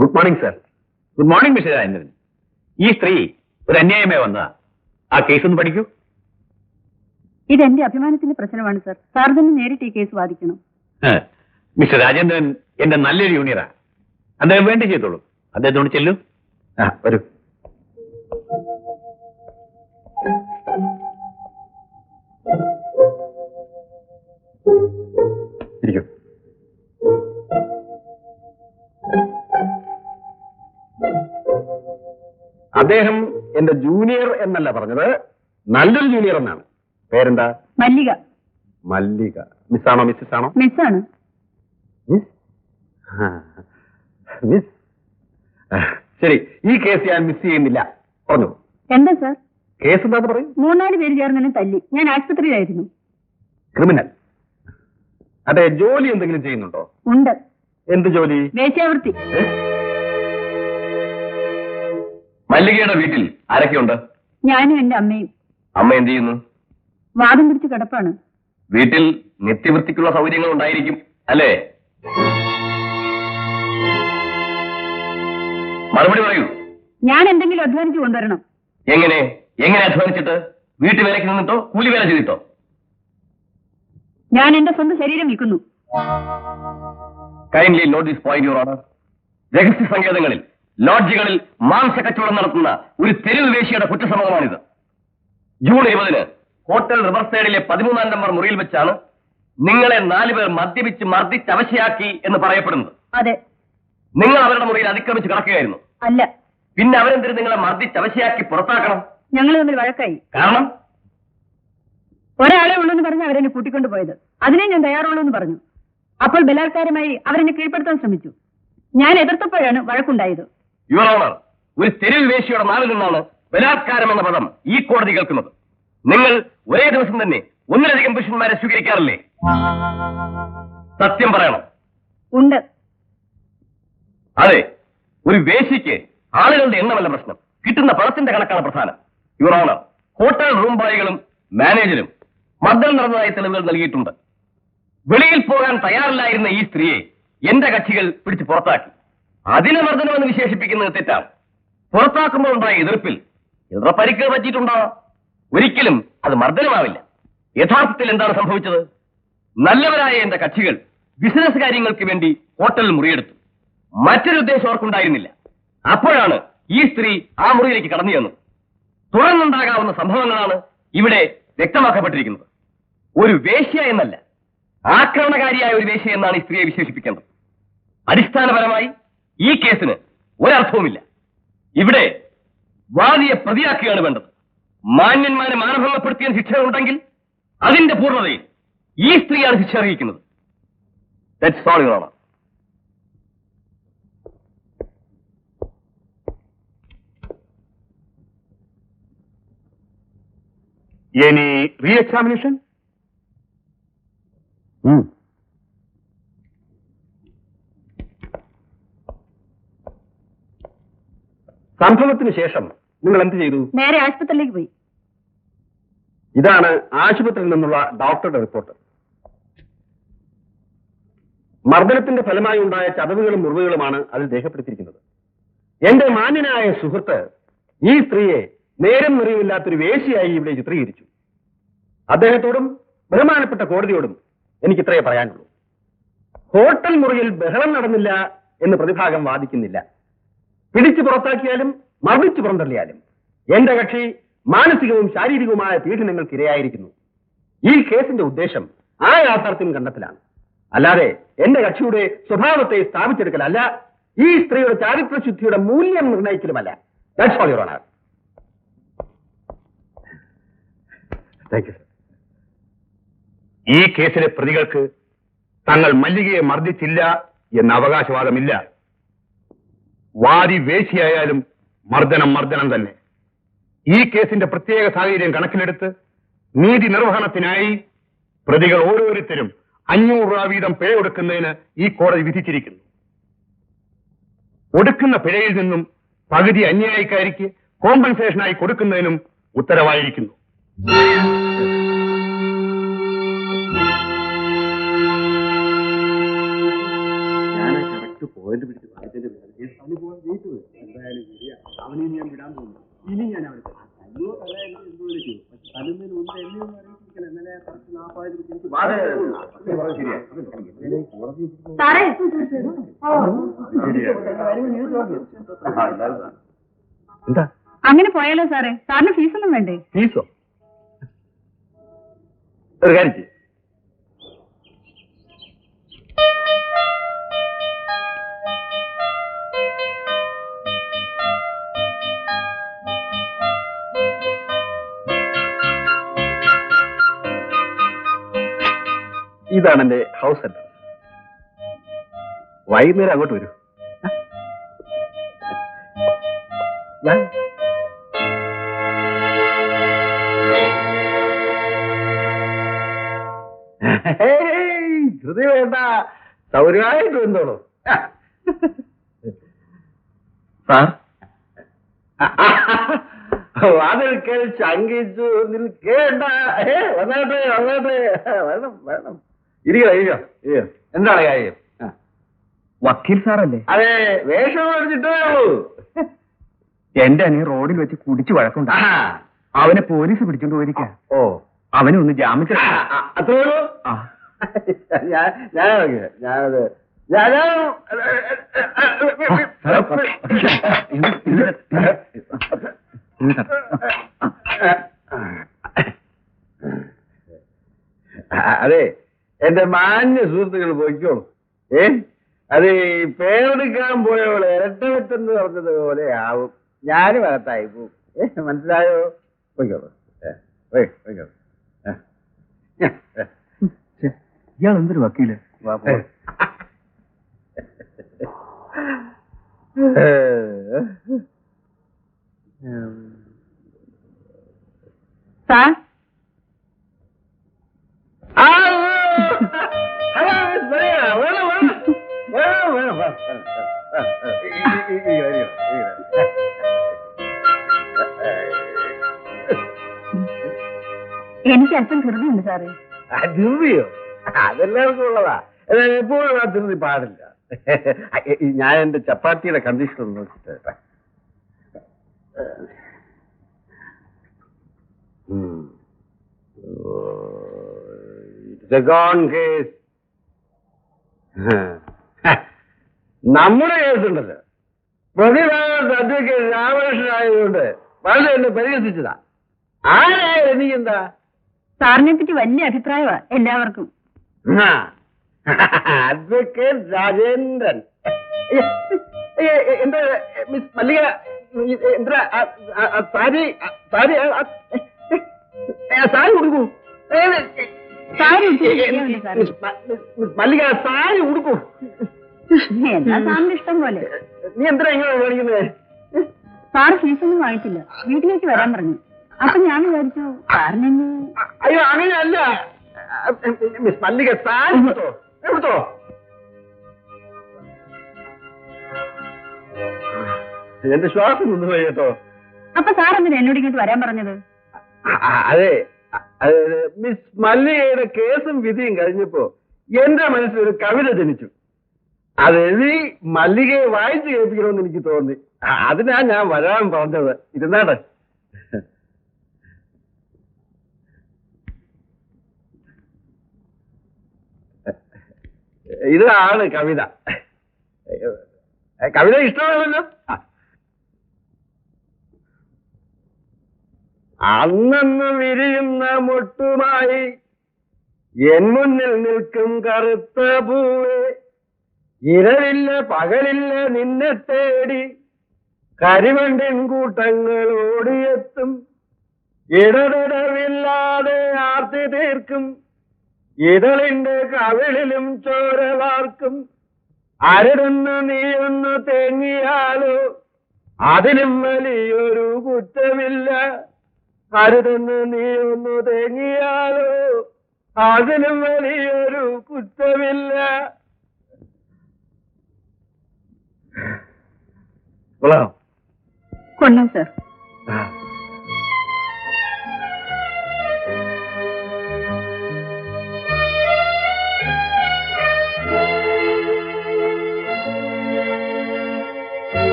Good morning sir. Good morning mister Rajendran. ഈ സ്ത്രീ ഒരു അന്യായമേ വന്നതാ. ആ കേസ് ഒന്ന് പഠിക്കൂ. ഇതെന്റെ അഭിമാനത്തിന്റെ പ്രശ്നമാണ് സർ. സാർ തന്നെ നേരിട്ട് ഈ കേസ് വാദിക്കണം. മിസ്റ്റർ രാജേന്ദ്രൻ എന്റെ നല്ലൊരു ജൂനിയറാ. അദ്ദേഹം വേണ്ടി ചെയ്തോളൂ. അദ്ദേഹത്തോട് ചെല്ലൂ. വരൂ. ഇരിക്കൂ. അദ്ദേഹം എന്റെ ജൂനിയർ എന്നല്ല പറഞ്ഞത്, നല്ലൊരു ജൂനിയർ എന്നാണ്. പേരെന്താ? മല്ലിക. മല്ലിക. മിസ്സാണോ മിസ്സസ് ആണോ? മിസ്സാണ്. മിസ്? മിസ്. ശരി, ഈ കേസ് ഞാൻ മിസ് ചെയ്യുന്നില്ല. പറഞ്ഞു. എന്താ സർ? കേസ് എന്താന്ന് പറയും. 3-4 പേര് ചേർന്ന് തല്ലി. ഞാൻ ആശുപത്രിയിലായിരുന്നു. ക്രിമിനൽ. അതെ, ജോലി എന്തെങ്കിലും ചെയ്യുന്നുണ്ടോ? ഉണ്ട്. എന്ത് ജോലി? വേശ്യാവൃത്തി. മല്ലികയുടെ വീട്ടിൽ ആരൊക്കെയുണ്ട്? ഞാനും എന്റെ അമ്മയും. അമ്മ എന്ത് ചെയ്യുന്നു? വാദം പിടിച്ച് കിടപ്പാണ്. വീട്ടിൽ നിത്യവൃത്തിക്കുള്ള സൗകര്യങ്ങൾ ഉണ്ടായിരിക്കും അല്ലേ? മറുപടി പറയൂ. ഞാൻ എന്തെങ്കിലും അധ്വാനിച്ചു കൊണ്ടുവരണം. എങ്ങനെ എങ്ങനെ അധ്വാനിച്ചിട്ട്? വീട്ടുവേലയ്ക്ക് നിന്നിട്ടോ കൂലിവേല ചെയ്തിട്ടോ? ഞാൻ എന്റെ സ്വന്തം ശരീരം വിൽക്കുന്നു. Kindly note this point your honour. രഹസ്യ സങ്കേതങ്ങളിൽ ലോഡ്ജുകളിൽ മാംസ കച്ചവടം നടത്തുന്ന ഒരു തെരുവ് വേശ്യയുടെ കുറ്റസമ്മതമാണിത്. ജൂൺ 20 ഹോട്ടൽ റിവർ സൈഡിലെ 13-ാം നമ്പർ മുറിയിൽ വെച്ചാണ് നിങ്ങളെ 4 പേർ മദ്യപിച്ച് മർദ്ദിച്ച് അവശയാക്കി എന്ന് പറയപ്പെടുന്നത്. അതെ. നിങ്ങൾ അവരുടെ മുറിയിൽ അതിക്രമിച്ച് കിടക്കുകയായിരുന്നു. അല്ല. പിന്നെ അവരെന്തിന് നിങ്ങളെ മർദ്ദിച്ച് അവശയാക്കി പുറത്താക്കണം? ഞങ്ങൾ തമ്മിൽ വഴക്കായി. കാരണം ഒരാളെ ഉള്ളൂ എന്ന് പറഞ്ഞ് അവരെന്നെ കൂട്ടിക്കൊണ്ടു പോയത്. അതിനെ ഞാൻ തയ്യാറുള്ളൂ എന്ന് പറഞ്ഞു. അപ്പോൾ ബലാത്കാരമായി അവരെന്നെ കീഴ്പ്പെടുത്താൻ ശ്രമിച്ചു. ഞാൻ എതിർത്തപ്പോഴാണ് വഴക്കുണ്ടായത്. യുവർ ഓണർ, ഒരു തെരുവ് വേശ്യയുടെ നാവിൽ നിന്നാണ് ബലാത്കാരം എന്ന പദം ഈ കോടതി കേൾക്കുന്നത്. നിങ്ങൾ ഒരേ ദിവസം തന്നെ 1-ലധികം പുരുഷന്മാരെ സ്വീകരിക്കാറില്ലേ? സത്യം പറയണം. ഉണ്ട്. അതെ, ഒരു വേശ്യയ്ക്ക് ആളുകളുടെ എണ്ണമല്ല പ്രശ്നം, കിട്ടുന്ന പണത്തിന്റെ കണക്കാണ് പ്രധാനം. യുവർ ഓണർ, ഹോട്ടൽ റൂം ബോയ്കളും മാനേജരും മർദ്ദനം നടന്നതായി തെളിവുകൾ നൽകിയിട്ടുണ്ട്. വെളിയിൽ പോകാൻ തയ്യാറില്ലായിരുന്ന ഈ സ്ത്രീയെ എന്റെ കക്ഷികൾ പിടിച്ച് പുറത്താക്കി. അതിനെ മർദ്ദനമെന്ന് വിശേഷിപ്പിക്കുന്നത് തെറ്റാണ്. പുറത്താക്കുമ്പോൾ ഉണ്ടായ എതിർപ്പിൽ എത്ര പരിക്ക് പറ്റിയിട്ടുണ്ടാവാം. ഒരിക്കലും അത് മർദ്ദനമാവില്ല. യഥാർത്ഥത്തിൽ എന്താണ് സംഭവിച്ചത്? നല്ലവരായ എന്റെ കക്ഷികൾ ബിസിനസ് കാര്യങ്ങൾക്ക് വേണ്ടി ഹോട്ടലിൽ മുറിയെടുത്തു. മറ്റൊരു ഉദ്ദേശം അവർക്കുണ്ടായിരുന്നില്ല. അപ്പോഴാണ് ഈ സ്ത്രീ ആ മുറിയിലേക്ക് കടന്നു ചെന്നത്. തുടർന്നുണ്ടാകാവുന്ന സംഭവങ്ങളാണ് ഇവിടെ വ്യക്തമാക്കപ്പെട്ടിരിക്കുന്നത്. ഒരു വേശ്യ എന്നല്ല, ആക്രമണകാരിയായ ഒരു വേശ്യ എന്നാണ് ഈ സ്ത്രീയെ വിശേഷിപ്പിക്കേണ്ടത്. അടിസ്ഥാനപരമായി ഈ കേസിന് ഒരർത്ഥവുമില്ല. ഇവിടെ വാദിയെ പ്രതിയാക്കുകയാണ് വേണ്ടത്. മാന്യന്മാരെ മാനഭംഗപ്പെടുത്തിയ ശിക്ഷ ഉണ്ടെങ്കിൽ അതിന്റെ പൂർണ്ണതയിൽ ഈ സ്ത്രീയാണ് ശിക്ഷ അറിയിക്കുന്നത്. That's all your honour. Any re-examination? സംഭവത്തിന് ശേഷം നിങ്ങൾ എന്ത് ചെയ്തു? നേരെ ആശുപത്രിയിലേക്ക് പോയി. ഇതാണ് ആശുപത്രിയിൽ നിന്നുള്ള ഡോക്ടറുടെ റിപ്പോർട്ട്. മർദ്ദനത്തിന്റെ ഫലമായി ഉണ്ടായ ചതവുകളും മുറിവുകളുമാണ് അതിൽ രേഖപ്പെടുത്തിയിരിക്കുന്നത്. എന്റെ മാന്യനായ സുഹൃത്ത് ഈ സ്ത്രീയെ നേരം നിറയുമില്ലാത്തൊരു വേശ്യയായി ഇവിടെ ചിത്രീകരിച്ചു. അദ്ദേഹത്തോടും ബഹുമാനപ്പെട്ട കോടതിയോടും എനിക്ക് ഇത്രയേ പറയാനുള്ളൂ. ഹോട്ടൽ മുറിയിൽ ബഹളം നടന്നില്ല എന്ന് പ്രതിഭാഗം വാദിക്കുന്നില്ല. പിടിച്ചു പുറത്താക്കിയാലും മർദ്ദിച്ചു പുറന്തള്ളിയാലും എന്റെ കക്ഷി മാനസികവും ശാരീരികവുമായ പീഡനങ്ങൾക്ക് ഇരയായിരിക്കുന്നു. ഈ കേസിന്റെ ഉദ്ദേശം ആ യാഥാർത്ഥ്യം കണ്ടെത്തലാണ്. അല്ലാതെ എന്റെ കക്ഷിയുടെ സ്വഭാവത്തെ സ്ഥാപിച്ചെടുക്കലല്ല, ഈ സ്ത്രീയുടെ ചാരിത്രശുദ്ധിയുടെ മൂല്യം നിർണ്ണയിക്കലുമല്ല. That's all, Your Honor. Thank you, sir. ഈ കേസിലെ പ്രതികൾക്ക് തങ്ങൾ മല്ലികയെ മർദ്ദിച്ചില്ല എന്ന അവകാശവാദമില്ല. വാദി വേശ്യയായാലും മർദ്ദനം തന്നെ. ഈ കേസിന്റെ പ്രത്യേക സാഹചര്യം കണക്കിലെടുത്ത് നീതി നിർവഹണത്തിനായി പ്രതികൾ ഓരോരുത്തരും 500 രൂപ വീതം പിഴ ഒടുക്കുന്നതിന് ഈ കോടതി വിധിച്ചിരിക്കുന്നു. ഒടുക്കുന്ന പിഴയിൽ നിന്നും പകുതി അന്യായിക്കാരിക്ക് കോമ്പൻസേഷനായി കൊടുക്കുന്നതിനും ഉത്തരവായിരിക്കുന്നു. ഞാൻ കറക്റ്റ് പോയ പോയിന്റ് പിടിച്ച് വായിച്ചതിന്റെ അവന് പോകാൻ ജയിച്ചത് എന്തായാലും ശരിയാ. അവനെ ഞാൻ വിടാൻ പോകുന്നു. ഇനി ഞാൻ അവനെ തല്ലോ തല എനിക്ക് എന്ത് വിളിക്കും. പക്ഷെ തല്ലുന്നതിന് മുമ്പ് എന്നെ ഒന്ന് അറിയിച്ചിരിക്കണം. എന്നല്ലേ കറക്റ്റ് 40,000 എനിക്ക് ശരിയാ. സാറേ എന്താ അങ്ങനെ പോയാലോ സാറേ? സാറിന് ഫീസൊന്നും വേണ്ടേ? ഫീസോ? ഒരു കാര്യം ചെയ്യ്. ഇതാണ് എന്റെ ഹൗസ് അഡ്രസ്. വൈകുന്നേരം അങ്ങോട്ട് വരൂ. ധൃതി വേണ്ട, സൗകര്യമായിട്ട് എന്തോളൂ. സാർ വാതിൽക്കൽ ശങ്കിച്ചു നിൽക്കേണ്ട. വന്നാട്ടെ വന്നാട്ടെ, വേണം വേണം. ഇരിക്കോ. എന്താണ് കാര്യം? വക്കീൽ സാറല്ലേ? അതെ, വേഷം അടിച്ചിട്ടേ ഉള്ളൂ. എന്റെ അനിയൻ റോഡിൽ വെച്ച് കുടിച്ചു വഴക്കുണ്ട്. അവനെ പോലീസ് പിടിച്ചോണ്ട് പോയിരിക്ക. ഓ, അവനെ ഒന്ന് ജാമ്യത്തിൽ. അത്രേ ഉള്ളൂ. അതെ, എന്റെ മാന്യ സുഹൃത്തുക്കൾ പോയിക്കോളൂ. അത് ഈ പേരെടുക്കാൻ പോയവളെ ഇരട്ടവെട്ടെന്ന് പറഞ്ഞത് പോലെ ആവും. ഞാനും അകത്തായി പോവും. മനസ്സിലായോ? പോയിക്കോളൂ. പോയിക്കോളൂ. ഇയാൾ എന്തൊരു വക്കീല്. സാർ എനിക്ക് അല്പം ധൃതിയുണ്ട് സാറേ. ധൃതിയോ? അതെല്ലാവർക്കും ഉള്ളതാ. എപ്പോഴും ആ ധൃതി പാടില്ല. ഞാൻ എന്റെ ചപ്പാത്തിയുടെ കണ്ടീഷൻ ഒന്ന് നോക്കിട്ട്. നമ്മുടെ കേസുണ്ടല്ലോ, പ്രതിഭാഗത്ത് അഡ്വക്കേറ്റ് രാമകൃഷ്ണൻ ആയതുകൊണ്ട് വളരെ എന്നെ പരിഹസിച്ചതാ. ആരായാലും എനിക്കെന്താ? സാറിനെ പറ്റി വലിയ അഭിപ്രായമാ എല്ലാവർക്കും. അഡ്വക്കേറ്റ് രാജേന്ദ്രൻ. എന്താ മിസ് മല്ലിക, എന്താ സാരി സാരി സാരി കൊടുക്കൂ. സാരി മിസ് മല്ലിക, സാരി കൊടുക്കൂ. എന്താ സാറിന്റെ ഇഷ്ടം പോലെ. നീ എന്തിനാ ഇങ്ങനെ കാണിക്കുന്നത്? സാറ് ഫീസൊന്നും വാങ്ങിച്ചില്ല, വീട്ടിലേക്ക് വരാൻ പറഞ്ഞു. അപ്പൊ ഞാൻ വിചാരിച്ചു സാറിനെ. അയ്യോ, അങ്ങനെയല്ല മിസ് മല്ലിക, സാരി എടുത്തോ എടുത്തോ. എന്റെ ശ്വാസം നിന്നുപോയി കേട്ടോ. അപ്പൊ സാർ എന്തിനാ എന്നോട് ഇങ്ങോട്ട് വരാൻ പറഞ്ഞത്? അതെ, മിസ് മല്ലികയുടെ കേസും വിധിയും കഴിഞ്ഞപ്പോ എന്റെ മനസ്സിലൊരു കവിത ജനിച്ചു. അതെഴുതി മല്ലികയെ വായിച്ചു കേൾപ്പിക്കണമെന്ന് എനിക്ക് തോന്നി. അതിനാ ഞാൻ വരാൻ പറഞ്ഞത്. ഇരുന്നാട്ടെ. ഇതാണ് കവിത. കവിത ഇഷ്ടമാണല്ലോ. അന്നു വിരിയുന്ന മൊട്ടുമായി എൻ മുന്നിൽ നിൽക്കും കറുത്ത പൂവേ, ഇരവില്ല പകലില്ല നിന്നെ തേടി കരിവണ്ടിൻ കൂട്ടങ്ങൾ ഓടിയെത്തും. ഇടതടവില്ലാതെ ആർത്തി തീർക്കും ഇതളിന്റെ കവിളിലും ചോര വാർക്കും. അരുതെന്ന് നീയൊന്ന് തേങ്ങിയാലോ അതിലും വലിയൊരു കുറ്റമില്ല. അരുതെന്ന് നീയൊന്നു തേങ്ങിയാലോ അതിലും വലിയൊരു കുറ്റമില്ല. കൊള്ളാം സാർ.